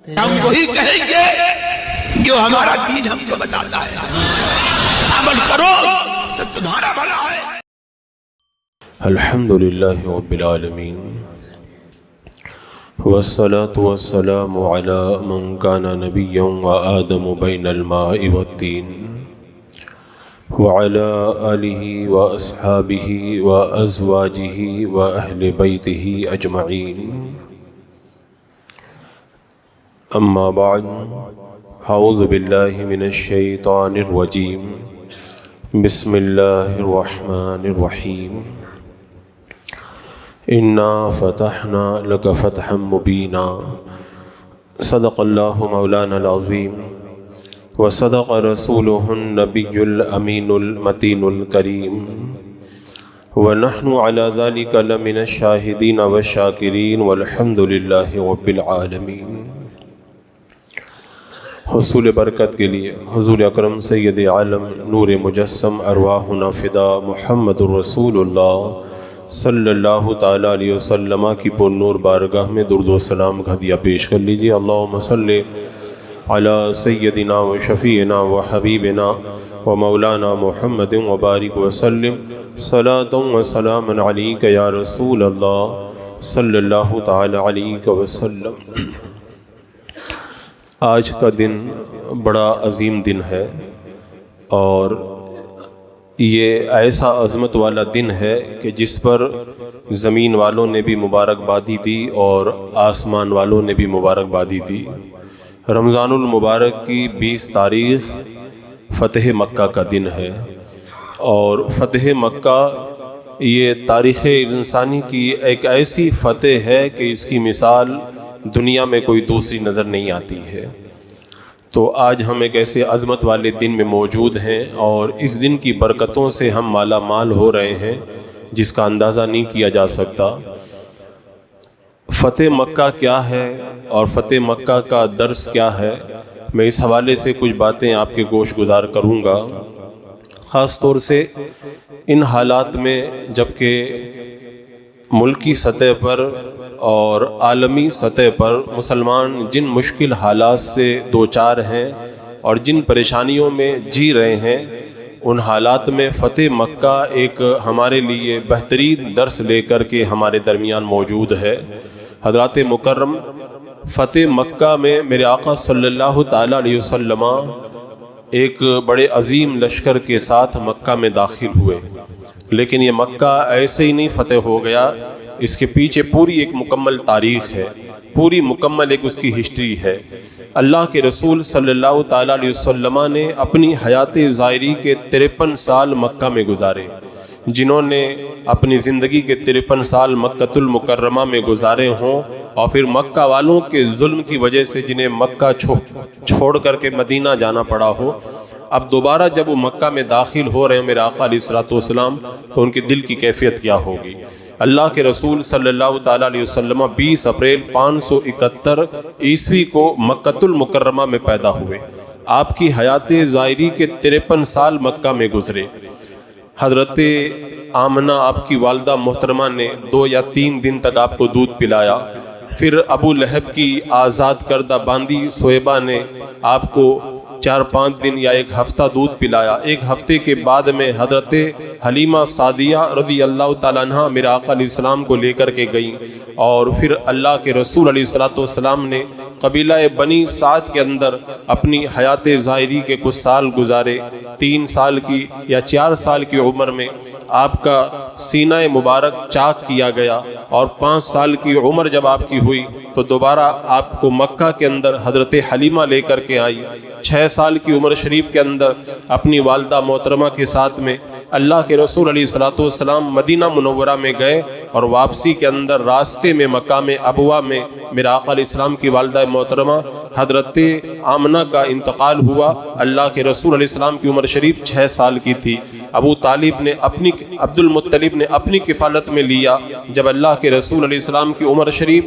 ہم وہی کہیں گے جو ہمارا دین ہم کو بتاتا ہے، عمل کرو تو تمہارا بھلا ہے۔ الحمدللہ رب العالمین والصلاة والسلام على من كان نبيا وآدم بين الماء والطين وعلى آله وأصحابه وأزواجه وأهل بيته أجمعين، أما بعد، أعوذ بالله من الشيطان الرجيم، بسم الله الرحمن الرحيم، إنا فتحنا لك فتحا مبينا، صدق الله مولانا العظيم وصدق رسوله النبي الأمين المتين الكريم، ونحن على ذلك لمن الشاهدين والشاكرين والحمد لله رب العالمين۔ حصول برکت کے لیے حضور اکرم سید عالم نور مجسم ارواحنا فدا محمد الرسول اللہ صلی اللہ تعالیٰ علیہ وسلم کی پر نور بارگاہ میں درود و سلام کا ہدیہ پیش کر لیجیے۔ اللہم صلی علی سیدنا و شفیعنا و حبیبنا و مولانا محمد و بارک وسلم صلاۃ و سلام علیک یا رسول اللہ صلی اللہ تعالیٰ علیہ وسلم۔ آج کا دن بڑا عظیم دن ہے، اور یہ ایسا عظمت والا دن ہے کہ جس پر زمین والوں نے بھی مبارکبادی دی اور آسمان والوں نے بھی مبارکبادی دی۔ رمضان المبارک کی 20 تاریخ فتح مکہ کا دن ہے، اور فتح مکہ یہ تاریخ انسانی کی ایک ایسی فتح ہے کہ اس کی مثال دنیا میں کوئی دوسری نظر نہیں آتی ہے۔ تو آج ہم ایک ایسے عظمت والے دن میں موجود ہیں، اور اس دن کی برکتوں سے ہم مالا مال ہو رہے ہیں جس کا اندازہ نہیں کیا جا سکتا۔ فتح مکہ کیا ہے اور فتح مکہ کا درس کیا ہے، میں اس حوالے سے کچھ باتیں آپ کے گوش گزار کروں گا، خاص طور سے ان حالات میں جبکہ ملکی سطح پر اور عالمی سطح پر مسلمان جن مشکل حالات سے دوچار ہیں اور جن پریشانیوں میں جی رہے ہیں، ان حالات میں فتح مکہ ایک ہمارے لیے بہترین درس لے کر کے ہمارے درمیان موجود ہے۔ حضرات مکرم، فتح مکہ میں میرے آقا صلی اللہ تعالیٰ علیہ وسلم ایک بڑے عظیم لشکر کے ساتھ مکہ میں داخل ہوئے، لیکن یہ مکہ ایسے ہی نہیں فتح ہو گیا، اس کے پیچھے پوری ایک مکمل تاریخ ہے، پوری مکمل ایک اس کی ہسٹری ہے۔ اللہ کے رسول صلی اللہ تعالیٰ علیہ وسلم نے اپنی حیات ظاہری کے 53 سال مکہ میں گزارے۔ جنہوں نے اپنی زندگی کے 53 سال مکۃ المکرمہ میں گزارے ہوں، اور پھر مکہ والوں کے ظلم کی وجہ سے جنہیں مکہ چھوڑ کر کے مدینہ جانا پڑا ہو، اب دوبارہ جب وہ مکہ میں داخل ہو رہے ہیں میرے آقا علیہ الصلوۃ والسلام، تو ان کے دل کی کیفیت کیا ہوگی۔ اللہ کے رسول صلی اللہ تعالیٰ علیہ وسلم 20 اپریل 571 عیسوی کو مکۃ المکرمہ میں پیدا ہوئے۔ آپ کی حیات ظاہری کے 53 سال مکہ میں گزرے۔ حضرت آمنہ آپ کی والدہ محترمہ نے 2 یا 3 دن تک آپ کو دودھ پلایا، پھر ابو لہب کی آزاد کردہ باندی سویبہ نے آپ کو 4-5 دن یا 1 ہفتہ دودھ پلایا۔ 1 ہفتے کے بعد میں حضرت حلیمہ سعدیہ رضی اللہ تعالیٰ عنہ میرے آقا علیہ السلام کو لے کر کے گئیں، اور پھر اللہ کے رسول علیہ الصلوۃ والسلام نے قبیلہ بنی سعد کے اندر اپنی حیات ظاہری کے کچھ سال گزارے۔ 3 سال کی یا 4 سال کی عمر میں آپ کا سینہ مبارک چاک کیا گیا، اور 5 سال کی عمر جب آپ کی ہوئی تو دوبارہ آپ کو مکہ کے اندر حضرت حلیمہ لے کر کے آئی۔ 6 سال کی عمر شریف کے اندر اپنی والدہ محترمہ کے ساتھ میں اللہ کے رسول علیہ الصلوۃ والسلام مدینہ منورہ میں گئے، اور واپسی کے اندر راستے میں مقام ابوا میں میرا آقا علیہ السلام کی والدہ محترمہ حضرت آمنہ کا انتقال ہوا۔ اللہ کے رسول علیہ السلام کی عمر شریف 6 سال کی تھی۔ ابو طالب نے عبد المطلب نے اپنی کفالت میں لیا۔ جب اللہ کے رسول علیہ السلام کی عمر شریف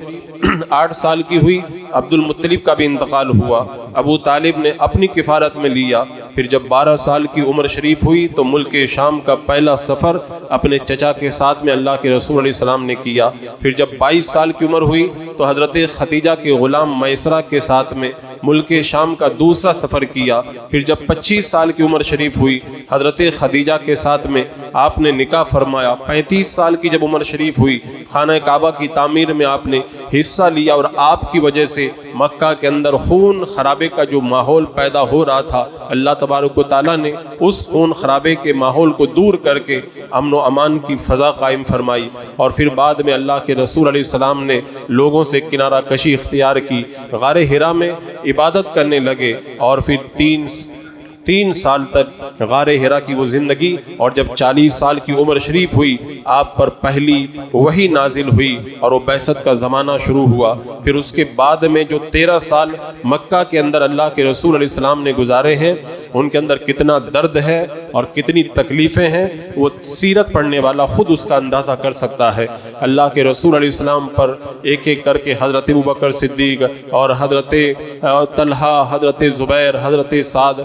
8 سال کی ہوئی عبد المطلب کا بھی انتقال ہوا، ابو طالب نے اپنی کفالت میں لیا۔ پھر جب 12 سال کی عمر شریف ہوئی تو ملک شام کا پہلا سفر اپنے چچا کے ساتھ میں اللہ کے رسول علیہ السلام نے کیا۔ پھر جب 22 سال کی عمر ہوئی تو حضرت خدیجہ کے غلام میسرہ کے ساتھ میں ملک شام کا دوسرا سفر کیا۔ پھر جب 25 سال کی عمر شریف ہوئی حضرت خدیجہ کے ساتھ میں آپ نے نکاح فرمایا۔ 35 سال کی جب عمر شریف ہوئی خانہ کعبہ کی تعمیر میں آپ نے حصہ لیا، اور آپ کی وجہ سے مکہ کے اندر خون خرابے کا جو ماحول پیدا ہو رہا تھا، اللہ تبارک و تعالیٰ نے اس خون خرابے کے ماحول کو دور کر کے امن و امان کی فضا قائم فرمائی۔ اور پھر بعد میں اللہ کے رسول علیہ السلام نے لوگوں سے کنارہ کشی اختیار کی، غار حرا میں عبادت کرنے لگے، اور پھر 3 سال تک غار حرا کی وہ زندگی، اور جب 40 سال کی عمر شریف ہوئی آپ پر پہلی وحی نازل ہوئی اور وہ بعثت کا زمانہ شروع ہوا۔ پھر اس کے بعد میں جو 13 سال مکہ کے اندر اللہ کے رسول علیہ السلام نے گزارے ہیں، ان کے اندر کتنا درد ہے اور کتنی تکلیفیں ہیں، وہ سیرت پڑھنے والا خود اس کا اندازہ کر سکتا ہے۔ اللہ کے رسول علیہ السلام پر ایک ایک کر کے حضرت ابوبکر صدیق اور حضرت طلحہ، حضرت زبیر، حضرت سعد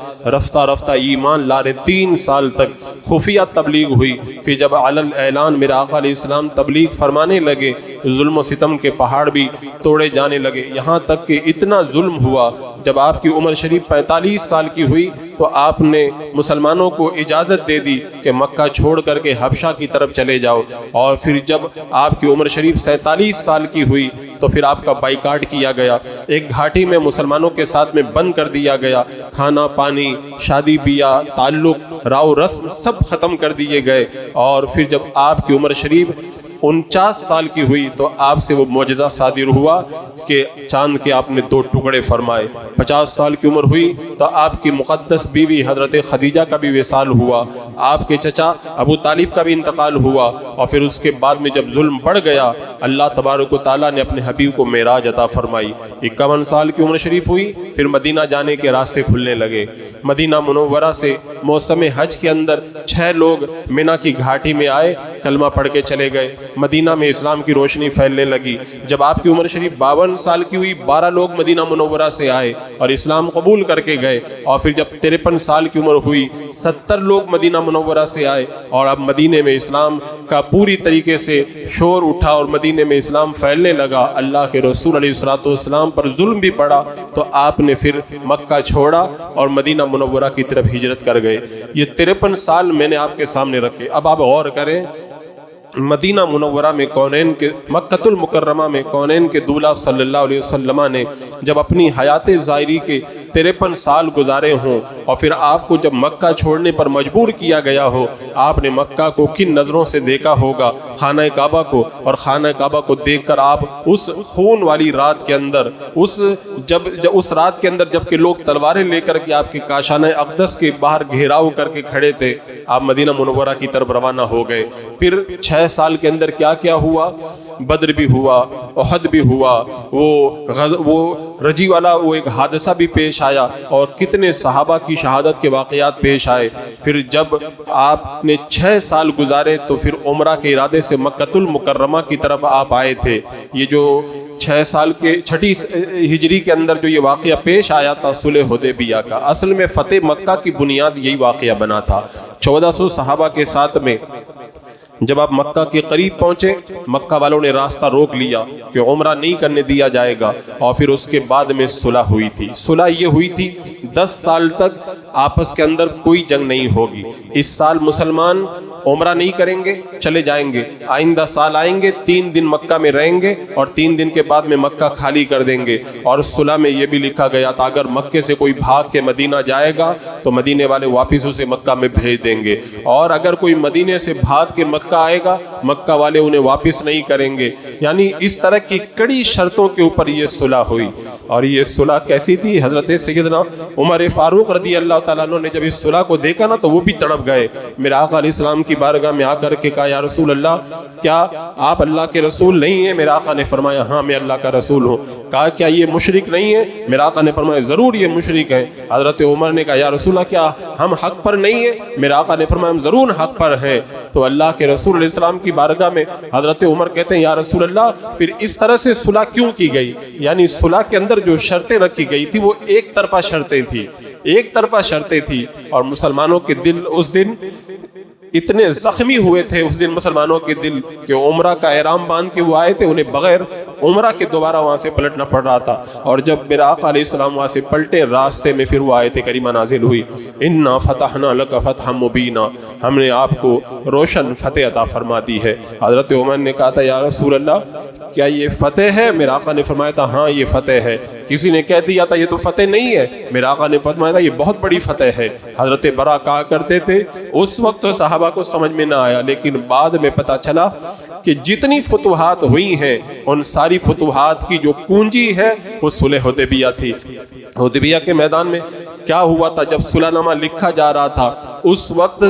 رفتہ ایمان لا رہے۔ 3 سال تک خفیہ تبلیغ ہوئی۔ پھر جب علی الاعلان میرے آقا علیہ السلام تبلیغ فرمانے لگے، ظلم و ستم کے پہاڑ بھی توڑے جانے لگے، یہاں تک کہ اتنا ظلم ہوا جب آپ کی عمر شریف 45 سال کی ہوئی تو آپ نے مسلمانوں کو اجازت دے دی کہ مکہ چھوڑ کر کے حبشہ کی طرف چلے جاؤ۔ اور پھر جب آپ کی عمر شریف 47 سال کی ہوئی تو پھر آپ کا بائیکاٹ کیا گیا، ایک گھاٹی میں مسلمانوں کے ساتھ میں بند کر دیا گیا، کھانا پانی، شادی بیاہ، تعلق، راؤ رسم سب ختم کر دیے گئے۔ اور پھر جب آپ کی عمر شریف 49 سال کی ہوئی تو آپ سے وہ معجزہ صادر ہوا کہ چاند کے آپ نے 2 ٹکڑے فرمائے۔ 50 سال کی عمر ہوئی تو آپ کی مقدس بیوی حضرت خدیجہ کا بھی وصال ہوا، آپ کے چچا ابو طالب کا بھی انتقال ہوا، اور پھر اس کے بعد میں جب ظلم بڑھ گیا اللہ تبارک و تعالیٰ نے اپنے حبیب کو معراج عطا فرمائی۔ 51 سال کی عمر شریف ہوئی، پھر مدینہ جانے کے راستے کھلنے لگے۔ مدینہ منورہ سے موسم حج کے اندر 6 لوگ مینا کی گھاٹی میں آئے، کلمہ پڑھ کے چلے گئے، مدینہ میں اسلام کی روشنی پھیلنے لگی۔ جب آپ کی عمر شریف 52 سال کی ہوئی 12 لوگ مدینہ منورہ سے آئے اور اسلام قبول کر کے گئے، اور پھر جب 53 سال کی عمر ہوئی 70 لوگ مدینہ منورہ سے آئے، اور اب مدینہ میں اسلام کا پوری طریقے سے شور اٹھا اور مدینہ میں اسلام پھیلنے لگا۔ اللہ کے رسول علیہ الصلوۃ والسلام پر ظلم بھی پڑا تو آپ نے پھر مکہ چھوڑا اور مدینہ منورہ کی طرف ہجرت کر گئے۔ یہ 53 سال میں نے آپ کے سامنے رکھے۔ اب آپ غور کریں، مدینہ منورہ میں کونین کے، مکۃ المکرمہ میں کونین کے دولہ صلی اللہ علیہ وسلم نے جب اپنی حیات ظاہری کے 53 سال گزارے ہوں، اور پھر آپ کو جب مکہ چھوڑنے پر مجبور کیا گیا ہو، آپ نے مکہ کو کن نظروں سے دیکھا ہوگا، خانہ کعبہ کو، اور خانہ کعبہ کو دیکھ کر آپ اس خون والی رات کے اندر، اس رات کے اندر جب کہ لوگ تلواریں لے کر کے آپ کے کاشانہ اقدس کے باہر گھیراؤ کر کے کھڑے تھے، آپ مدینہ منورہ کی طرف روانہ ہو گئے۔ پھر 6 سال کے اندر کیا کیا ہوا، بدر بھی ہوا، احد بھی ہوا، وہ رجی والا وہ ایک حادثہ بھی پیش آیا، اور کتنے صحابہ کی شہادت کے واقعات پیش آئے۔ پھر جب آپ نے 6 سال گزارے تو پھر عمرہ کے ارادے سے مکۃ المکرمہ کی طرف آپ آئے تھے۔ یہ جو 6 سال کے 6 ہجری کے اندر جو یہ واقعہ پیش آیا تھا صلح حدیبیہ کا، اصل میں فتح مکہ کی بنیاد یہی واقعہ بنا تھا۔ 1400 صحابہ کے ساتھ میں جب آپ مکہ کے قریب پہنچے، مکہ والوں نے راستہ روک لیا کہ عمرہ نہیں کرنے دیا جائے گا، اور پھر اس کے بعد میں صلح ہوئی تھی۔ صلح یہ ہوئی تھی 10 سال تک آپس کے اندر کوئی جنگ نہیں ہوگی۔ اس سال مسلمان عمرہ نہیں کریں گے، چلے جائیں گے، آئندہ سال آئیں گے، 3 دن مکہ میں رہیں گے، اور 3 دن کے بعد میں مکہ خالی کر دیں گے۔ اور صلح میں یہ بھی لکھا گیا تھا اگر مکے سے کوئی بھاگ کے مدینہ جائے گا تو مدینے والے واپس اسے مکہ میں بھیج دیں گے، اور اگر کوئی مدینے سے بھاگ کے مکہ آئے گا مکہ والے انہیں واپس نہیں کریں گے۔ یعنی اس طرح کی کڑی شرطوں کے اوپر یہ صلح ہوئی۔ اور یہ صلح کیسی تھی؟ حضرت سیدنا عمر فاروق رضی اللہ تعالیٰ عنہ نے جب اس صلح کو دیکھا نا تو وہ بھی تڑپ گئے۔ میرے آقا علیہ السلام کی بارگاہ میں آ کر کے کہا یا رسول اللہ کیا آپ اللہ کے رسول نہیں ہیں؟ میرے آقا نے فرمایا ہاں میں اللہ کا رسول ہوں۔ کہا کیا یہ مشرک نہیں ہے؟ میرے آقا نے فرمایا ضرور یہ مشرک ہے۔ حضرت عمر نے کہا یا رسول اللہ کیا ہم حق پر نہیں ہیں؟ میرے آقا نے فرمایا ہم ضرور حق پر ہیں۔ تو اللہ کے رسول علیہ السلام کی بارگاہ میں حضرت عمر کہتے ہیں یا رسول اللہ پھر اس طرح سے صلح کیوں کی گئی؟ یعنی صلح کے اندر جو شرطیں رکھی گئی تھی وہ ایک طرفہ شرطیں تھی، ایک طرفہ شرطیں تھی، اور مسلمانوں کے دل اس دن اتنے زخمی ہوئے تھے اس دن مسلمانوں کے دل کہ عمرہ کا احرام باندھ کے وہ آئے تھے، انہیں بغیر عمرہ کے دوبارہ وہاں سے پلٹنا پڑ رہا تھا، اور جب میرا آقا علیہ السلام وہاں سے پلٹے راستے میں پھر وہ آیت کریمہ نازل ہوئی انا فتحنا لک فتحا مبینا، ہم نے آپ کو روشن فتح عطا فرما دی ہے۔ حضرت عمر نے کہا تھا یا رسول اللہ کیا یہ فتح ہے؟ میرا آقا نے فرمایا تھا ہاں یہ فتح ہے۔ کسی نے کہہ دیا تھا یہ تو فتح نہیں ہے، میرا آقا نے فرمایا تھا یہ بہت بڑی فتح ہے۔ حضرت برا کہا کرتے تھے اس وقت تو صحابہ کو سمجھ میں نہ آیا، لیکن بعد میں پتہ چلا کہ جتنی فتوحات ہوئی ہیں ان ساری فتوحات کی جو کنجی ہے وہ صلح حدیبیہ تھی۔ حدیبیہ کے میدان میں کیا ہوا تھا؟ جب صلح نامہ لکھا جا رہا تھا اس وقت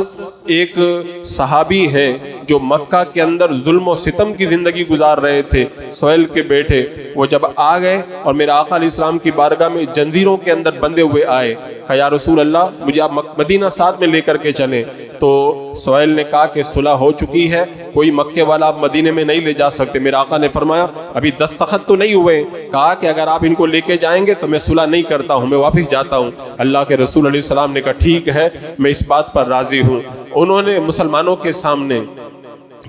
ایک صحابی ہیں جو مکہ کے اندر ظلم و ستم کی زندگی گزار رہے تھے، سہیل کے بیٹے، وہ جب آ گئے اور میرے آقا علیہ السلام کی بارگاہ میں جنزیروں کے اندر بندے ہوئے آئے، کہا یا رسول اللہ مجھے آپ مدینہ ساتھ میں لے کر کے چلیں۔ تو سہیل نے کہا کہ صلح ہو چکی ہے، کوئی مکے والا آپ مدینے میں نہیں لے جا سکتے۔ میرے آقا نے فرمایا ابھی دستخط تو نہیں ہوئے، کہا کہ اگر آپ ان کو لے کے جائیں گے تو میں صلح نہیں کرتا ہوں، میں واپس جاتا ہوں۔ اللہ کے رسول علیہ السلام نے کہا ٹھیک ہے میں اس بات پر راضی ہوں۔ انہوں نے مسلمانوں کے سامنے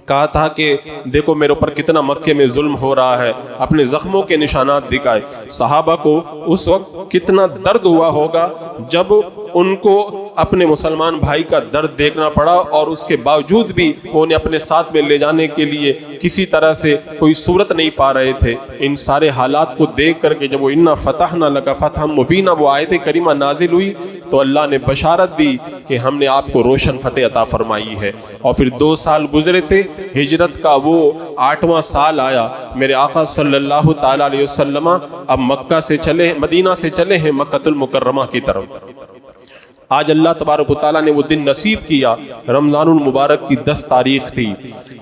کہا تھا کہ دیکھو میرے اوپر کتنا مکے میں ظلم ہو رہا ہے، اپنے زخموں کے نشانات دکھائے۔ صحابہ کو اس وقت کتنا درد ہوا ہوگا جب ان کو اپنے مسلمان بھائی کا درد دیکھنا پڑا، اور اس کے باوجود بھی وہ انہیں اپنے ساتھ میں لے جانے کے لیے کسی طرح سے کوئی صورت نہیں پا رہے تھے۔ ان سارے حالات کو دیکھ کر کے جب وہ انا فتحنا لک فتحا مبینا وہ آیت کریمہ نازل ہوئی تو اللہ نے بشارت دی کہ ہم نے آپ کو روشن فتح عطا فرمائی ہے۔ اور پھر 2 سال گزرے تھے، ہجرت کا وہ 8واں سال آیا، میرے آقا صلی اللہ تعالی علیہ وسلم اب مکہ سے چلے، مدینہ سے چلے ہیں مکہ المکرمہ کی طرف۔ آج اللہ تبارک و تعالیٰ نے وہ دن نصیب کیا، رمضان المبارک کی 10 تاریخ تھی،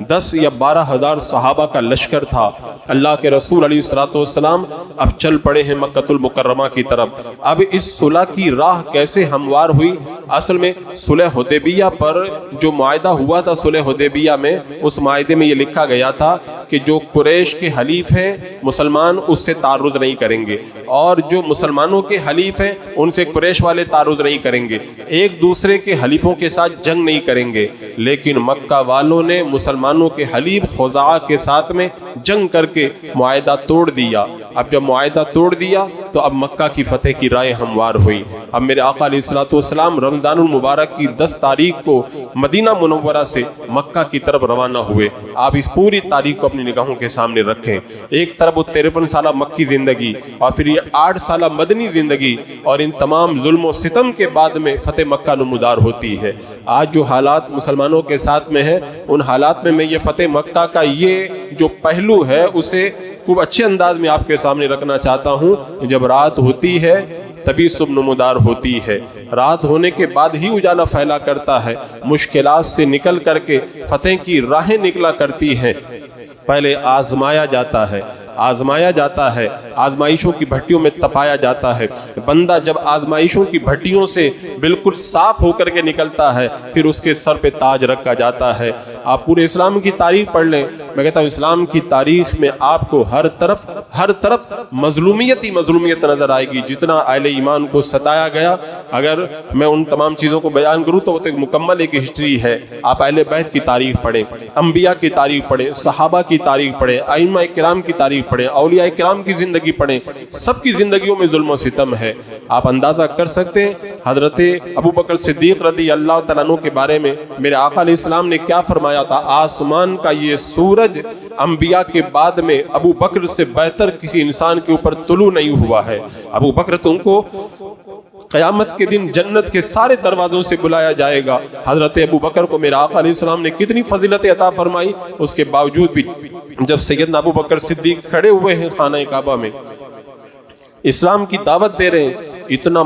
10 یا 12 ہزار صحابہ کا لشکر تھا۔ اللہ کے رسول علیہ الصلوۃ والسلام اب چل پڑے ہیں مکہ المکرمہ کی طرف۔ اب اس صلح کی راہ کیسے ہموار ہوئی؟ اصل میں صلح حدیبیہ پر جو معاہدہ ہوا تھا، صلح حدیبیہ میں اس معاہدے میں یہ لکھا گیا تھا کہ جو قریش کے حلیف ہیں مسلمان اس سے تعرض نہیں کریں گے، اور جو مسلمانوں کے حلیف ہیں ان سے قریش والے تعرض نہیں کریں گے، ایک دوسرے کے حلیفوں کے ساتھ جنگ نہیں کریں گے۔ لیکن مکہ والوں نے مسلمانوں کے حلیف خزاعہ کے ساتھ میں جنگ کر کے معاہدہ توڑ دیا۔ اب جب معاہدہ توڑ دیا تو اب مکہ کی فتح کی رائے ہموار ہوئی۔ اب میرے آقا علیہ الصلوۃ والسلام رمضان المبارک کی 10 تاریخ کو مدینہ منورہ سے مکہ کی طرف روانہ ہوئے۔ آپ اس پوری تاریخ کو اپنی نگاہوں کے سامنے رکھیں۔ ایک طرف وہ 53 سالہ مکی زندگی، اور پھر یہ 8 سالہ مدنی زندگی، اور ان تمام ظلم و ستم کے بعد میں فتح مکہ نمودار ہوتی ہے۔ آج جو حالات مسلمانوں کے ساتھ میں ہیں ان حالات میں یہ فتح مکہ کا یہ جو پہلو ہے اسے خوب اچھے انداز میں آپ کے سامنے رکھنا چاہتا ہوں۔ جب رات ہوتی ہے تبھی صبح نمودار ہوتی ہے، رات ہونے کے بعد ہی اجالا پھیلا کرتا ہے، مشکلات سے نکل کر کے فتح کی راہیں نکلا کرتی ہیں۔ پہلے آزمایا جاتا ہے، آزمایا جاتا ہے، آزمائشوں کی بھٹیوں میں تپایا جاتا ہے۔ بندہ جب آزمائشوں کی بھٹیوں سے بالکل صاف ہو کر کے نکلتا ہے پھر اس کے سر پہ تاج رکھا جاتا ہے۔ آپ پورے اسلام کی تاریخ پڑھ لیں، میں کہتا ہوں اسلام کی تاریخ میں آپ کو ہر طرف مظلومیت ہی مظلومیت نظر آئے گی۔ جتنا اہل ایمان کو ستایا گیا، اگر میں ان تمام چیزوں کو بیان کروں تو وہ تو ایک مکمل ایک ہسٹری ہے۔ آپ اہل بیت کی تاریخ پڑھیں، انبیاء کی تاریخ پڑھیں، صحابہ کی تاریخ پڑھیں، ائمہ کرام کی تاریخ پڑھیں، اولیاء کرام کی زندگی پڑھیں، سب کی زندگیوں میں ظلم و ستم ہے۔ آپ اندازہ کر سکتے ہیں حضرت ابو بکر صدیق رضی اللہ تعالیٰ عنہ کے بارے میں میرے آقا علیہ السلام نے کیا فرمایا تھا؟ آسمان کا یہ سورج انبیاء کے بعد میں ابو بکر سے بہتر کسی انسان کے اوپر طلوع نہیں ہوا ہے۔ ابو بکر تم کو قیامت کے دن جنت کے سارے دروازوں سے بلایا جائے گا۔ حضرت ابو بکر کو میرے آقا علیہ السلام نے کتنی فضیلت عطا فرمائی، اس کے باوجود بھی جب سیدنا ابو بکر صدیق کھڑے ہوئے ہیں خانہ کعبہ میں اسلام کی دعوت دے رہے ہیں، اتنا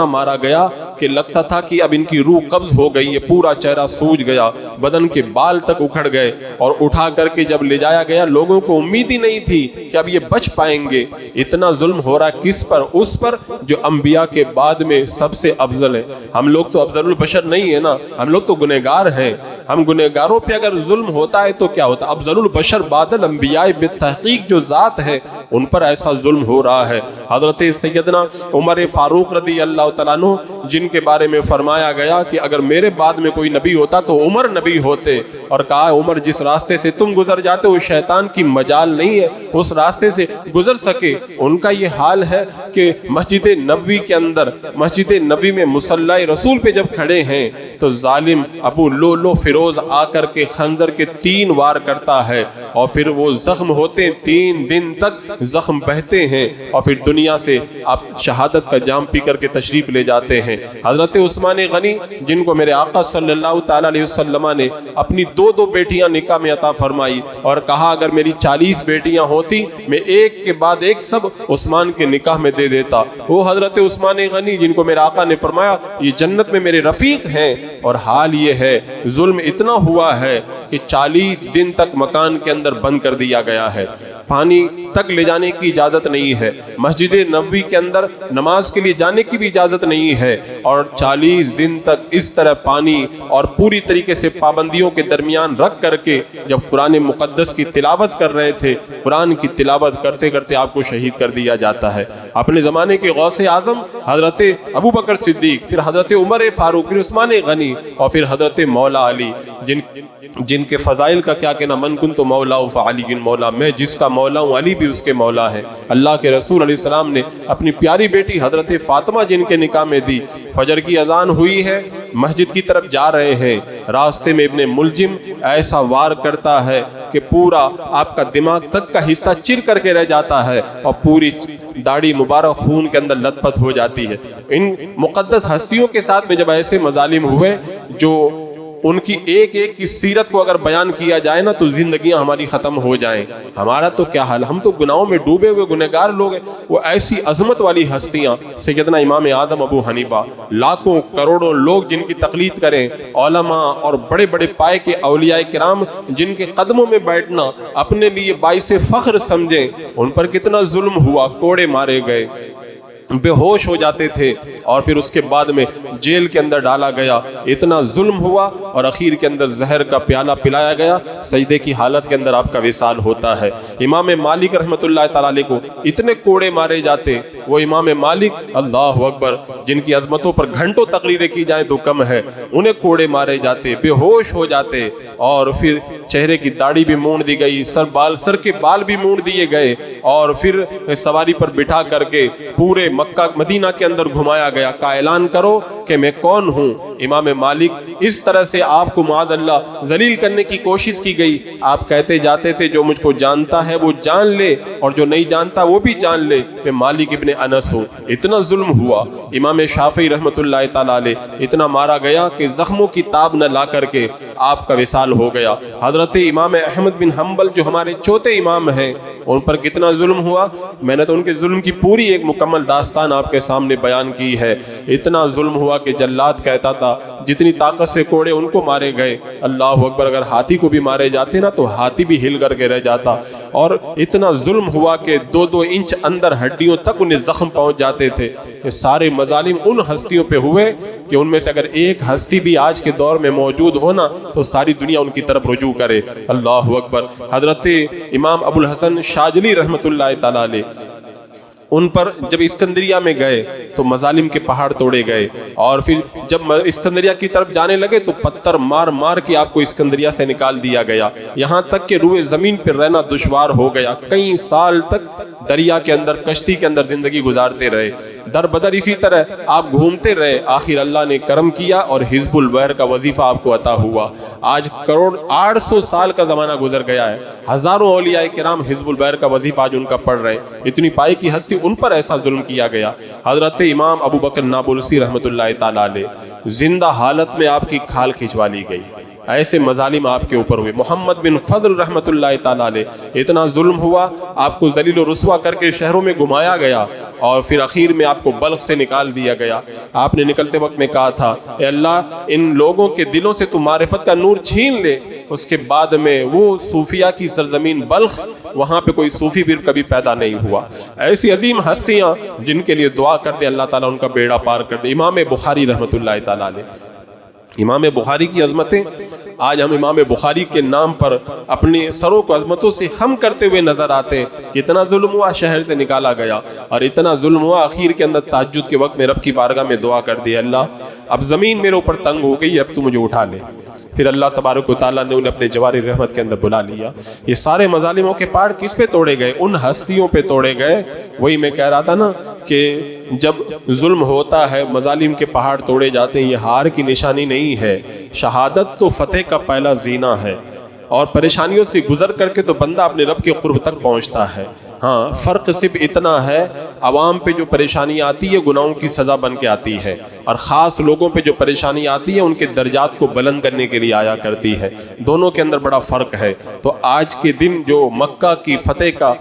مارا گیا کہ لگتا تھا کہ اب ان کی روح قبض ہو گئی ہے، پورا چہرہ سوج گیا، بدن کے بال تک اکھڑ گئے، اور اٹھا کر کے جب لے جایا گیا لوگوں کو امید ہی نہیں تھی کہ اب یہ بچ پائیں گے۔ اتنا ظلم ہو رہا کس پر؟ اس پر جو انبیاء کے بعد میں سب سے افضل ہے۔ ہم لوگ تو افضل البشر نہیں ہے نا، ہم لوگ تو گنہگار ہیں۔ ہم گنہگاروں پہ اگر ظلم ہوتا ہے تو کیا ہوتا؟ افضل البشر بعد الانبیاء بالتحقیق جو ذات ہے ان پر ایسا ظلم ہو رہا ہے۔ حضرت سیدنا عمر فاروق رضی اللہ تعالیٰ عنہ جن کے بارے میں فرمایا گیا کہ اگر میرے بعد میں کوئی نبی ہوتا تو عمر نبی ہوتے، اور کہا عمر جس راستے سے تم گزر جاتے ہو شیطان کی مجال نہیں ہے اس راستے سے گزر سکے۔ ان کا یہ حال ہے کہ مسجد نبوی کے اندر، مسجد نبوی میں مصلی رسول پہ جب کھڑے ہیں تو ظالم ابو لؤلؤ فیروز آ کر کے خنجر کے 3 وار کرتا ہے، اور پھر وہ زخم ہوتے ہیں، 3 دن تک زخم بہتے ہیں، اور پھر دنیا سے آپ شہادت کا جام پی کر کے تشریف لے جاتے ہیں۔ حضرت عثمان غنی جن کو میرے آقا صلی اللہ تعالیٰ علیہ وسلم نے اپنی 2 بیٹیاں نکاح میں عطا فرمائی، اور کہا اگر میری 40 بیٹیاں ہوتی میں ایک کے بعد ایک سب عثمان کے نکاح میں دے دیتا۔ وہ حضرت عثمان غنی جن کو میرے آقا نے فرمایا یہ جنت میں میرے رفیق ہیں، اور حال یہ ہے ظلم اتنا ہوا ہے کہ 40 دن تک مکان کے اندر بند کر دیا گیا ہے، پانی تک لے جانے کی اجازت نہیں ہے، مسجد نبوی کے اندر نماز کے لیے جانے کی بھی اجازت نہیں ہے، اور 40 دن تک اس طرح پانی اور پوری طریقے سے پابندیوں کے درمیان رکھ کر کے جب قرآن مقدس کی تلاوت کر رہے تھے، قرآن کی تلاوت کرتے کرتے آپ کو شہید کر دیا جاتا ہے۔ اپنے زمانے کے غوث اعظم حضرت ابو بکر صدیق، پھر حضرت عمر فاروق، پھر عثمان غنی، اور پھر حضرت مولا علی جن کے فضائل کا کیا کہنا، من کنت مولا فعلی مولا، میں جس کا مولا ہوں علی بھی اس کے مولا ہے۔ اللہ کے رسول علیہ السلام نے اپنی پیاری بیٹی حضرت فاطمہ جن کے نکاح میں دی، فجر کی اذان ہوئی ہے، مسجد کی طرف جا رہے ہیں، راستے میں ابن ملجم ایسا وار کرتا ہے کہ پورا آپ کا دماغ تک کا حصہ چر کر کے رہ جاتا ہے، اور پوری داڑھی مبارک خون کے اندر لت پت ہو جاتی ہے۔ ان مقدس ہستیوں کے ساتھ میں جب ایسے مظالم ہوئے جو ان کی ایک ایک کی سیرت کو اگر بیان کیا جائے نا تو زندگیاں ہماری ختم ہو جائیں۔ ہمارا تو کیا حال، ہم تو گناہوں میں ڈوبے ہوئے گنہگار لوگ ہیں۔ وہ ایسی عظمت والی ہستیاں سیدنا امام اعظم ابو حنیفہ، لاکھوں کروڑوں لوگ جن کی تقلید کریں، علماء اور بڑے بڑے پائے کے اولیاء کرام جن کے قدموں میں بیٹھنا اپنے لیے باعث فخر سمجھیں، ان پر کتنا ظلم ہوا، کوڑے مارے گئے، بے ہوش ہو جاتے تھے، اور پھر اس کے بعد میں جیل کے اندر ڈالا گیا، اتنا ظلم ہوا، اور اخیر کے اندر زہر کا پیالہ پلایا گیا، سجدے کی حالت کے اندر آپ کا وصال ہوتا ہے۔ امام مالک رحمۃ اللہ تعالیٰ علیہ کو اتنے کوڑے مارے جاتے، وہ امام مالک اللہ اکبر جن کی عظمتوں پر گھنٹوں تقریریں کی جائیں تو کم ہے، انہیں کوڑے مارے جاتے، بے ہوش ہو جاتے، اور پھر چہرے کی داڑھی بھی مونڈ دی گئی، سر کے بال بھی مونڈ دیے گئے، اور پھر سواری پر بٹھا کر کے پورے مکہ مدینہ کے اندر گھمایا گیا، کا اعلان کرو کہ میں کون ہوں۔ امام مالک اس طرح سے آپ کو معاذ اللہ ذلیل کرنے کی کوشش کی گئی، آپ کہتے جاتے تھے جو مجھ کو جانتا ہے وہ جان لے، اور جو نہیں جانتا وہ بھی جان لے، میں مالک ابن انس ہوں۔ اتنا ظلم ہوا، امام شافعی رحمۃ اللہ تعالیٰ علیہ اتنا مارا گیا کہ زخموں کی تاب نہ لا کر کے آپ کا وصال ہو گیا۔ حضرت امام احمد بن حنبل جو ہمارے چوتھے امام ہیں، ان پر کتنا ظلم ہوا، میں نے تو ان کے ظلم کی پوری ایک مکمل داستان آپ کے سامنے بیان کی ہے۔ اتنا ظلم ہوا کہ جلاد کہتا تھا جتنی طاقت سے کوڑے ان کو مارے گئے، اللہ اکبر، اگر ہاتھی کو بھی مارے جاتے نا تو ہاتھی بھی ہل کر کے رہ جاتا، اور اتنا ظلم ہوا کہ 2-2 انچ اندر ہڈیوں تک انہیں زخم پہنچ جاتے تھے۔ یہ سارے مظالم ان ہستیوں پہ ہوئے کہ ان میں سے اگر ایک ہستی بھی آج کے دور میں موجود ہونا تو ساری دنیا ان کی طرف رجوع کرے، اللہ اکبر۔ حضرت امام ابو الحسن شاذلی رحمۃ اللہ تعالیٰ علیہ، ان پر جب اسکندریہ میں گئے تو مظالم کے پہاڑ توڑے گئے، اور پھر جب اسکندریہ کی طرف جانے لگے تو پتھر مار مار کے آپ کو اسکندریہ سے نکال دیا گیا، یہاں تک کہ روئے زمین پر رہنا دشوار ہو گیا، کئی سال تک دریا کے اندر کشتی کے اندر زندگی گزارتے رہے، در بدر اسی طرح آپ گھومتے رہے، آخر اللہ نے کرم کیا اور حزب البحر کا وظیفہ آپ کو عطا ہوا۔ آج 800 سال کا زمانہ گزر گیا ہے، ہزاروں اولیاء کرام حزب البحر کا وظیفہ آج ان کا پڑھ رہے ہیں، اتنی پائے کی ہستی ان پر ایسا ظلم کیا گیا۔ حضرت امام ابو بکر نابلسی رحمۃ اللہ تعالیٰ علیہ زندہ حالت میں آپ کی کھال کھچوا لی گئی، ایسے مظالم آپ کے اوپر ہوئے. محمد بن فضل رحمۃ اللہ تعالیٰ علیہ، اتنا ظلم ہوا، آپ کو ذلیل و رسوا کر کے شہروں میں گھمایا گیا اور پھر اخیر میں آپ کو بلخ سے نکال دیا گیا. آپ نے نکلتے وقت میں کہا تھا اے اللہ ان لوگوں کے دلوں سے تو معرفت کا نور چھین لے. اس کے بعد میں وہ صوفیہ کی سرزمین بلخ، وہاں پہ کوئی صوفی پھر کبھی پیدا نہیں ہوا. ایسی عظیم ہستیاں جن کے لیے دعا کر دے اللہ تعالیٰ ان کا بیڑا پار کر دے. امام بخاری رحمۃ اللہ تعالیٰ علیہ، امام بخاری کی عظمتیں آج ہم امام بخاری کے نام پر اپنے سروں کو عظمتوں سے خم کرتے ہوئے نظر آتے ہیں. کتنا ظلم ہوا، شہر سے نکالا گیا، اور اتنا ظلم ہوا اخیر کے اندر تہجد کے وقت میں رب کی بارگاہ میں دعا کر دی اللہ اب زمین میرے اوپر تنگ ہو گئی، اب تو مجھے اٹھا لے. پھر اللہ تبارک و تعالیٰ نے انہیں اپنے جواری رحمت کے اندر بلا لیا. یہ سارے مظالموں کے پہاڑ کس پہ توڑے گئے؟ ان ہستیوں پہ توڑے گئے. وہی میں کہہ رہا تھا نا کہ جب ظلم ہوتا ہے مظالم کے پہاڑ توڑے جاتے ہیں. یہ ہار کی نشانی نہیں ہے، شہادت تو فتح کا پہلا زینہ ہے. اور پریشانیوں سے گزر کر کے تو بندہ اپنے رب کے قرب تک پہنچتا ہے. ہاں فرق صرف اتنا ہے، عوام پہ جو پریشانی آتی ہے گناہوں کی سزا بن کے آتی ہے، اور خاص لوگوں پہ جو پریشانی آتی ہے ان کے درجات کو بلند کرنے کے لیے آیا کرتی ہے. دونوں کے اندر بڑا فرق ہے. تو آج کے دن جو مکہ کی فتح کا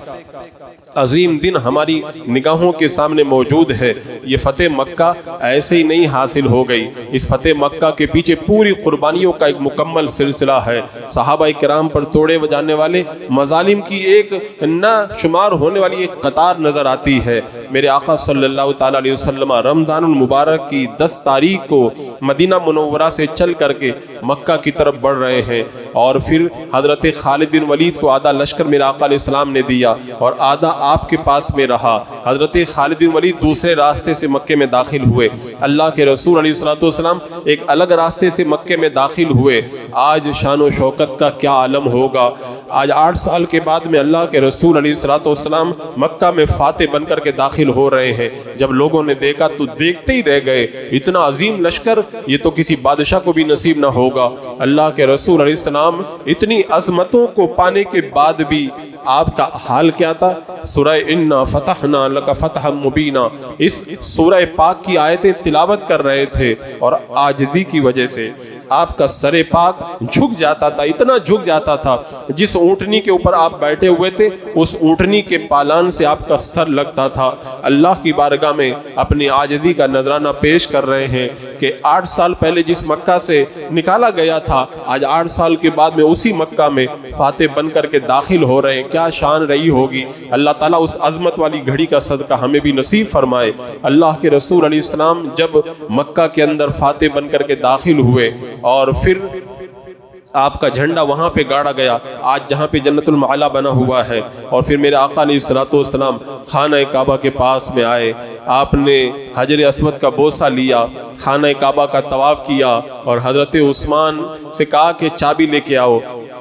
عظیم دن ہماری نگاہوں کے سامنے موجود ہے، یہ فتح مکہ ایسے ہی نہیں حاصل ہو گئی. اس فتح مکہ کے پیچھے پوری قربانیوں کا ایک مکمل سلسلہ ہے. صحابہ کرام پر توڑے جانے والے مظالم کی ایک نہ شمار ہونے والی ایک قطار نظر آتی ہے. میرے آقا صلی اللہ تعالیٰ علیہ وسلم رمضان المبارک کی 10 تاریخ کو مدینہ منورہ سے چل کر کے مکہ کی طرف بڑھ رہے ہیں، اور پھر حضرت خالد بن ولید کو آدھا لشکر میرے آقا علیہ السلام نے دیا اور آدھا آپ کے پاس میں رہا. حضرت خالد بن ولید دوسرے راستے سے مکے میں داخل ہوئے. اللہ کے رسول علیہ السلام ایک الگ راستے سے مکے میں داخل ہوئے. آج شان و شوکت کا کیا عالم ہوگا. آج 8 سال کے بعد میں اللہ کے رسول علیہ السلام مکہ میں فاتح بن کر کے داخل ہو رہے ہیں. جب لوگوں نے دیکھا تو دیکھتے ہی رہ گئے، اتنا عظیم لشکر یہ تو کسی بادشاہ کو بھی نصیب نہ ہوگا. اللہ کے رسول علیہ السلام اتنی عظمتوں کو پانے کے بعد بھی آپ کا حال کیا تھا؟ سورہ انا فتحنا لک فتحا مبینا، اس سورہ پاک کی آیتیں تلاوت کر رہے تھے، اور عاجزی کی وجہ سے آپ کا سر پاک جھک جاتا تھا. اتنا جھک جاتا تھا جس اونٹنی کے اوپر آپ بیٹھے ہوئے تھے اس اونٹنی کے پالان سے آپ کا سر لگتا تھا. اللہ کی بارگاہ میں اپنی عاجزی کا نذرانہ پیش کر رہے ہیں کہ 8 سال پہلے جس مکہ سے نکالا گیا تھا آج 8 سال کے بعد میں اسی مکہ میں فاتح بن کر کے داخل ہو رہے ہیں. کیا شان رہی ہوگی. اللہ تعالیٰ اس عظمت والی گھڑی کا صدقہ ہمیں بھی نصیب فرمائے. اللہ کے رسول علیہ السلام جب مکہ کے اندر فاتح بن کر کے داخل ہوئے اور پھر آپ کا جھنڈا وہاں پہ گاڑا گیا آج جہاں پہ جنت المعلا بنا ہوا ہے، اور پھر میرے آقا علیہ السلام خانہ کعبہ کے پاس میں آئے. آپ نے حجر اسود کا بوسہ لیا، خانہ کعبہ کا طواف کیا، اور حضرت عثمان سے کہا کہ چابی لے کے آؤ.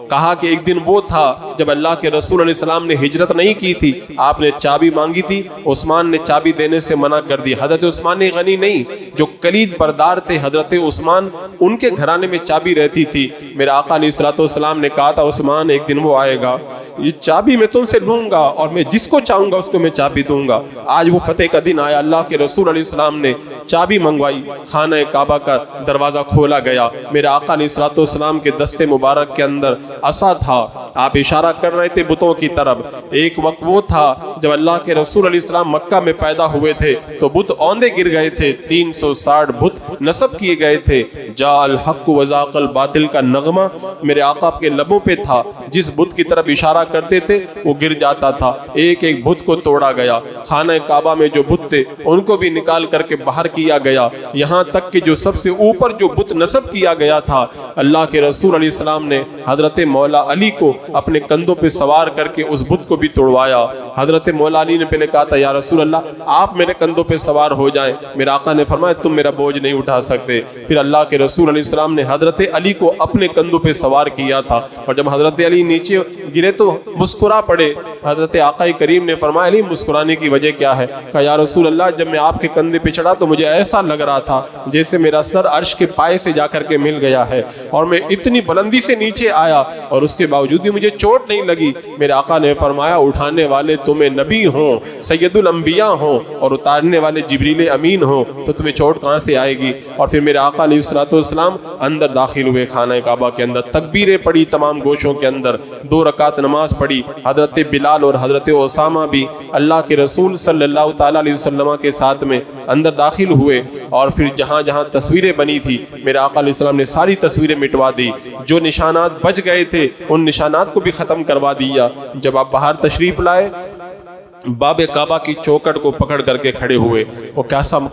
کہا کہ ایک دن وہ تھا جب اللہ کے رسول علیہ السلام نے ہجرت نہیں کی تھی، آپ نے چابی مانگی تھی، عثمان نے چابی دینے سے منع کر دی. حضرت عثمان نے غنی نہیں، جو کلید بردار تھے حضرت عثمان، ان کے گھرانے میں چابی رہتی تھی. میرے آقا علیہ السلام نے کہا تھا عثمان ایک دن وہ آئے گا، یہ چابی میں تم سے لوں گا اور میں جس کو چاہوں گا اس کو میں چابی دوں گا. آج وہ فتح کا دن آیا. اللہ کے رسول علیہ السلام نے چابی منگوائی، خانہ کعبہ کا دروازہ کھولا گیا. میرے آقا علیہ السلام کے دستے مبارک کے اندر عصا تھا. آپ اشارہ کر رہے تھے بتوں کی طرف. ایک وقت وہ تھا جب اللہ کے رسول علیہ السلام مکہ میں پیدا ہوئے تھے تو بت اوندے گر گئے تھے. 360 بت نصب کیے گئے تھے. جاء الحق وزاق الباطل کا نغمہ میرے آقا کے لبوں پہ تھا. جس بت کی طرف اشارہ کرتے تھے وہ گر جاتا تھا. ایک ایک بت کو توڑا گیا. خانہ کعبہ میں جو بت تھے ان کو بھی نکال کر کے باہر کیا گیا. یہاں تک کہ جو سب سے اوپر جو بت نصب کیا گیا تھا اللہ کے رسول علیہ السلام نے حضرت مولا علی کو اپنے کندھوں پہ سوار کر کے اس بت کو بھی توڑوایا. حضرت مولا علی نے پہلے کہا تھا یا رسول اللہ آپ میرے کندھوں پہ سوار ہو جائیں. میرے آقا نے فرمایا تم میرا بوجھ نہیں اٹھا سکتے. پھر اللہ کے رسول علیہ السلام نے حضرت علی کو اپنے کندھوں پہ سوار کیا تھا، اور جب حضرت علی نیچے گرے تو مسکرا پڑے. حضرت آقا کریم نے فرمایا علی مسکرانے کی وجہ کیا ہے؟ کہا یا رسول اللہ جب میں آپ کے کندھے پہ چڑھا تو مجھے ایسا لگ رہا تھا جیسے میرا سر عرش کے پائے سے جا کر کے مل گیا ہے، اور میں اتنی بلندی سے نیچے آیا اور اس کے باوجود بھی مجھے چوٹ نہیں لگی۔ میرے آقا نے فرمایا اٹھانے والے تمہیں نبی ہوں، سید الانبیاء ہوں، اور اتارنے والے جبریل امین ہوں، تو تمہیں چوٹ کہاں سے آئے گی؟ اور پھر میرے آقا علیہ الصلوۃ والسلام اندر داخل ہوئے خانہ کعبہ کے اندر، تکبیریں پڑھی تمام گوشوں کے اندر، 2 رکعت نماز پڑھی۔ حضرت بلال اور حضرت اسامہ بھی اللہ کے رسول صلی اللہ تعالیٰ علیہ وسلم کے ساتھ میں اندر داخل ہوئے، اور پھر جہاں جہاں تصویریں بنی تھی میرے آقا علیہ السلام نے ساری تصویریں مٹوا دی، جو نشانات بچ گئے تھے ان نشانات کو بھی ختم کروا دیا۔ جب آپ باہر تشریف لائے، باب کعبہ کی چوکٹ کو پکڑ کر کے کھڑے ہوئے، وہ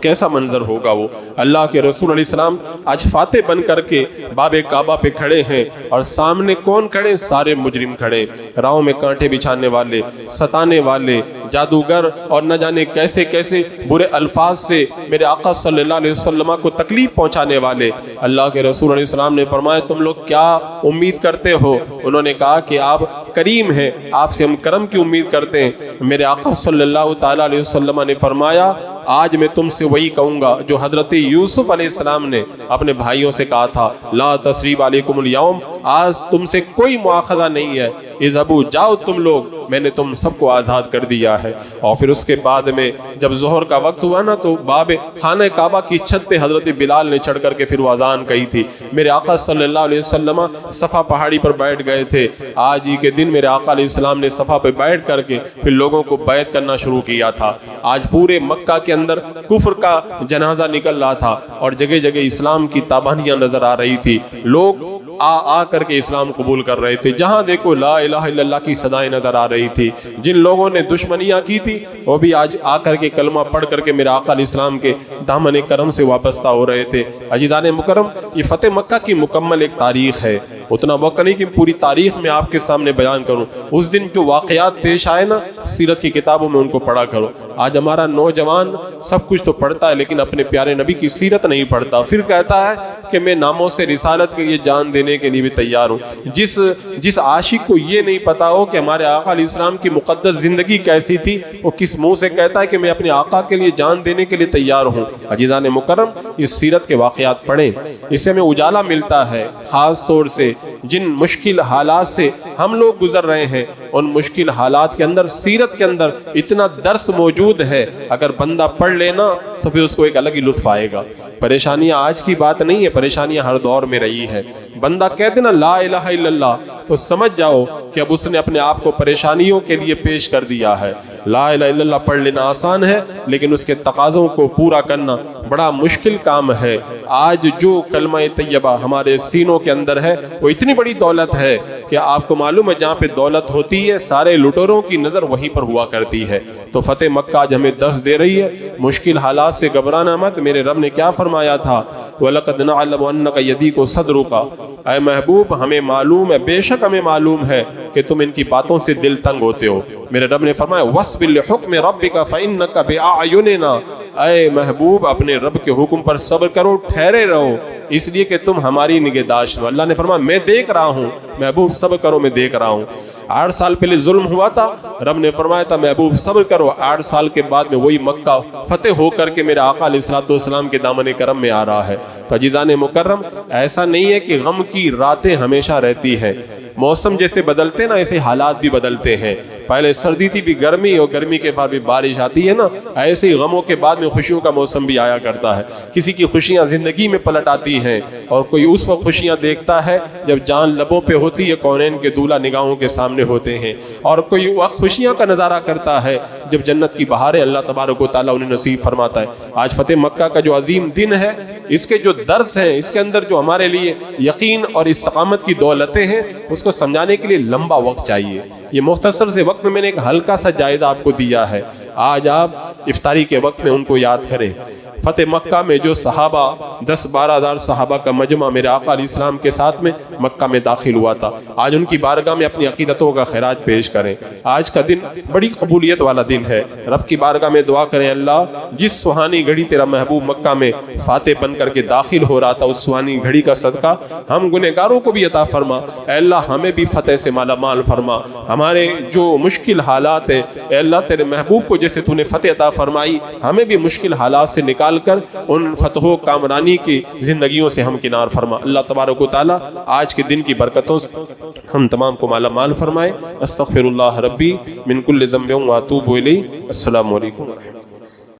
کیسا منظر ہوگا وہ۔ اللہ کے رسول علیہ السلام آج فاتح بن کر کے باب کعبہ پہ کھڑے ہیں، اور سامنے کون کھڑے؟ سارے مجرم کھڑے، راہوں میں کانٹے بچھانے والے، ستانے والے، جادوگر، اور نہ جانے کیسے کیسے برے الفاظ سے میرے آقا صلی اللہ علیہ وسلم کو تکلیف پہنچانے والے۔ اللہ کے رسول علیہ السلام نے فرمایا تم لوگ کیا امید کرتے ہو؟ انہوں نے کہا کہ آپ کریم ہیں، آپ سے ہم کرم کی امید کرتے ہیں۔ میرے آقا صلی اللہ تعالیٰ علیہ وسلم نے فرمایا آج میں تم سے وہی کہوں گا جو حضرت یوسف علیہ السلام نے اپنے بھائیوں سے کہا تھا، لا تثریب علیکم اليوم، آج تم سے کوئی مواخذہ نہیں ہے، اذهبوا، جاؤ تم لوگ، میں نے تم سب کو آزاد کر دیا ہے۔ اور پھر اس کے بعد میں جب ظہر کا وقت ہوا نا، تو باب خانہ کعبہ کی چھت پہ حضرت بلال نے چڑھ کر کے پھر وہ اذان کہی تھی۔ میرے آقا صلی اللہ علیہ وسلم صفا پہاڑی پر بیٹھ گئے تھے۔ آج ہی کے دن میرے آقا علیہ السلام نے صفا پہ بیٹھ کر کے پھر لوگوں کو بیعت کرنا شروع کیا تھا۔ آج پورے مکہ کے اندر کفر کا جنازہ نکل رہا تھا، اور جگہ جگہ اسلام کی تابانیاں نظر آ رہی تھی، لوگ آ کر کے اسلام قبول کر رہے تھے، جہاں دیکھو لا الہ الا اللہ کی صدائیں نظر آ رہی تھی۔ جن لوگوں نے دشمنیاں کی تھی وہ بھی آج آ کر کے کلمہ پڑھ کر کے میرے آقا علیہ السلام کے دامن کرم سے وابستہ ہو رہے تھے۔ عزیزان مکرم، یہ فتح مکہ کی مکمل ایک تاریخ ہے، اتنا وقت نہیں کہ پوری تاریخ میں آپ کے سامنے بیان کروں۔ اس دن جو واقعات پیش آئے نا، سیرت کی کتابوں میں ان کو پڑھا کرو۔ آج ہمارا نوجوان سب کچھ تو پڑھتا ہے لیکن اپنے پیارے نبی کی سیرت نہیں پڑھتا، پھر کہتا ہے کہ میں ناموں سے رسالت کے لیے جان دینے کے لیے بھی تیار ہوں۔ جس عاشق کو یہ نہیں پتا ہو کہ ہمارے آقا علیہ السلام کی مقدس زندگی کیسی تھی، وہ کس منہ سے کہتا ہے کہ میں اپنے آقا کے لیے جان دینے کے لیے تیار ہوں۔ عزیزان مکرم، اس سیرت کے واقعات پڑھیں، اس سے ہمیں اجالا ملتا ہے، خاص طور سے جن مشکل حالات سے ہم لوگ گزر رہے ہیں، ان مشکل حالات کے اندر سیرت کے اندر اتنا درس موجود ہے، اگر بندہ پڑھ لینا تو پھر اس کو ایک الگ ہی لطف آئے گا۔ پریشانیاں آج کی بات نہیں ہے، پریشانیاں ہر دور میں رہی ہے۔ بندہ کہتے نا لا الہ الا اللہ، تو سمجھ جاؤ کہ اب اس نے اپنے آپ کو پریشانیوں کے لیے پیش کر دیا ہے۔ لا الہ الا اللہ پڑھ لینا آسان ہے، لیکن اس کے تقاضوں کو پورا کرنا بڑا مشکل کام ہے۔ آج جو کلمہ طیبہ ہمارے سینوں کے اندر ہے وہ اتنی بڑی دولت ہے کہ آپ کو معلوم ہے جہاں پہ دولت ہوتی ہے سارے لٹوروں کی نظر وہیں پر ہوا کرتی ہے۔ تو فتح مکہ آج ہمیں درس دے رہی ہے، مشکل حالات سے گھبرانا مت۔ میرے رب نے کیا فرمایا تھا؟ وَلَقَدْ نَعْلَمُ أَنَّكَ يَضِيقُ صَدْرُكَ، اے محبوب ہمیں معلوم ہے، بے شک ہمیں معلوم ہے کہ تم ان کی باتوں سے دل تنگ ہوتے ہو۔ میرے رب نے فرمایا وَاصْبِرْ لِحُكْمِ رَبِّكَ فَإِنَّكَ بِأَعْيُنِنَا، اے محبوب اپنے رب کے حکم پر صبر کرو، ٹھہرے رہو، اس لیے کہ تم ہماری نگہداشت ہو۔ اللہ نے فرمایا میں دیکھ رہا ہوں، محبوب صبر کرو، میں دیکھ رہا ہوں۔ 8 سال پہلے ظلم ہوا تھا، رب نے فرمایا تھا محبوب صبر کرو، 8 سال کے بعد میں وہی مکہ فتح ہو کر کے میرے آقا علیہ السلام کے دامن کرم میں آ رہا ہے۔ تو عزیزان مکرم، ایسا نہیں ہے کہ غم کی راتیں ہمیشہ رہتی ہیں، موسم جیسے بدلتے نا ایسے حالات بھی بدلتے ہیں۔ پہلے سردی تھی بھی گرمی، اور گرمی کے بعد بھی بارش آتی ہے نا، ایسے ہی غموں کے بعد میں خوشیوں کا موسم بھی آیا کرتا ہے۔ کسی کی خوشیاں زندگی میں پلٹ آتی ہیں، اور کوئی اس وقت خوشیاں دیکھتا ہے جب جان لبوں پہ ہوتی ہے، کونین کے دولہا نگاہوں کے سامنے ہوتے ہیں، اور کوئی وقت خوشیاں کا نظارہ کرتا ہے جب جنت کی بہاریں اللہ تبارک و تعالیٰ انہیں نصیب فرماتا ہے۔ آج فتح مکہ کا جو عظیم دن ہے، اس کے جو درس ہیں، اس کے اندر جو ہمارے لیے یقین اور استقامت کی دولتیں ہیں، اس کو سمجھانے کے لیے لمبا وقت چاہیے۔ یہ مختصر سے وقت میں نے ایک ہلکا سا جائزہ آپ کو دیا ہے، آج آپ افطاری کے وقت میں ان کو یاد کریں۔ فتح مکہ میں جو صحابہ 10-12 ہزار صحابہ کا مجمع میرے آقا علیہ السلام کے ساتھ میں مکہ میں داخل ہوا تھا، آج ان کی بارگاہ میں اپنی عقیدتوں کا خراج پیش کریں۔ آج کا دن بڑی قبولیت والا دن ہے، رب کی بارگاہ میں دعا کریں اللہ جس سہانی گھڑی تیرا محبوب مکہ میں فاتح بن کر کے داخل ہو رہا تھا، اس سہانی گھڑی کا صدقہ ہم گنہگاروں کو بھی عطا فرما۔ اے اللہ ہمیں بھی فتح سے مالا مال فرما، ہمارے جو مشکل حالات ہیں اے اللہ تیرے محبوب کو جیسے تو نے فتح عطا فرمائی، ہمیں بھی مشکل حالات سے نکال ڈال کر ان فتح و کامرانی کی زندگیوں سے ہم کنار فرما۔ اللہ تبارک و تعالی آج کے دن کی برکتوں سے ہم تمام کو مالا مال فرمائے۔ استغفر اللہ ربی من کل ذنب و اتوب الیہ۔ السلام علیکم۔